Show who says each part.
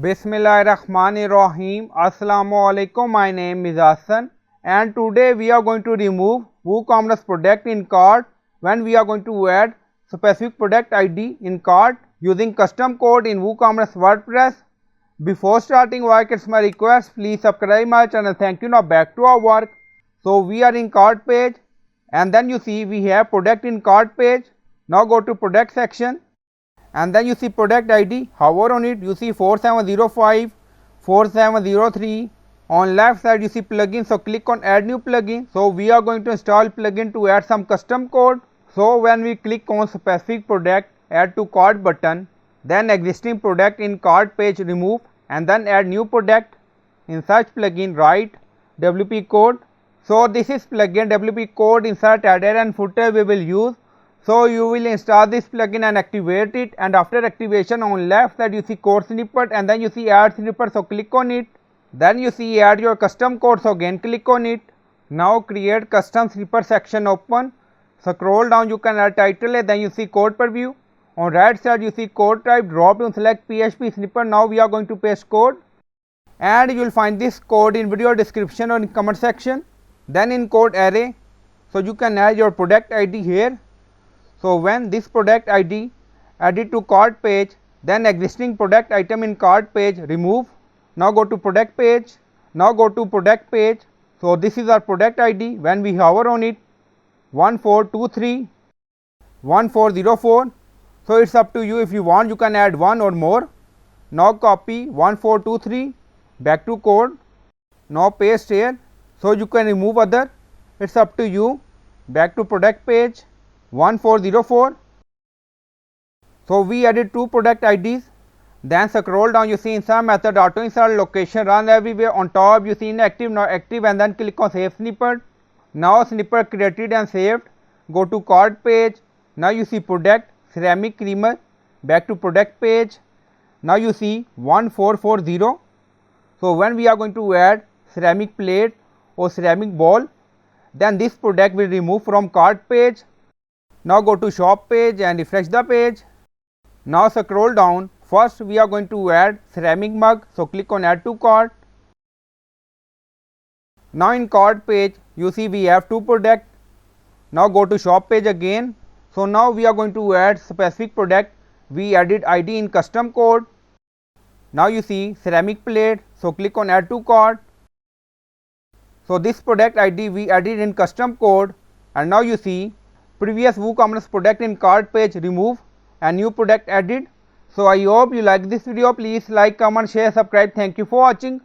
Speaker 1: Bismillahirrahmanirrahim. Assalamualaikum. My name is Hassan and today we are going to remove WooCommerce product in cart when we are going to add specific product ID in cart using custom code in WooCommerce WordPress. Before starting work, it's my request, please subscribe my channel. Thank you. Now back to our work. So we are in cart page and then you see we have product in cart page. Now go to product section. And then you see product ID, hover on it, you see 4705, 4703. On left side you see plugin, so click on add new plugin. So we are going to install plugin to add some custom code. So when we click on specific product, add to cart button, then existing product in cart page remove and then add new product. In search plugin write WP code. So this is plugin WP code, insert header and footer we will use. So you will install this plugin and activate it, and after activation on left side you see code snippet and then you see add snippet, so click on it. Then you see add your custom code, so again click on it. Now create custom snippet section open. Scroll down, you can add title, then you see code preview. On right side you see code type, drop down select PHP snippet. Now we are going to paste code and you will find this code in video description or in comment section. Then in code array, so you can add your product ID here. So when this product ID added to cart page, then existing product item in cart page remove. Now go to product page. Now go to product page. So this is our product ID. When we hover on it, 1423, 1404. So it's up to you, if you want you can add one or more. Now copy 1423 back to code. Now paste here. So you can remove other. It's up to you. Back to product page. 1404. So we added two product IDs. Then scroll down, you see insert method, auto insert location, run everywhere. On top you see inactive, now active, and then click on save snippet. Now snippet created and saved. Go to cart page. Now you see product ceramic creamer. Back to product page. Now you see 1440. So when we are going to add ceramic plate or ceramic bowl, then this product will remove from cart page. Now go to shop page and refresh the page. Now scroll down. First we are going to add ceramic mug, so click on add to cart. Now in cart page you see we have two products. Now go to shop page again. So now we are going to add specific product. We added ID in custom code. Now you see ceramic plate, so click on add to cart. So this product ID we added in custom code, and now you see previous WooCommerce product in cart page remove and new product added. So I hope you like this video. Please like, comment, share, subscribe. Thank you for watching.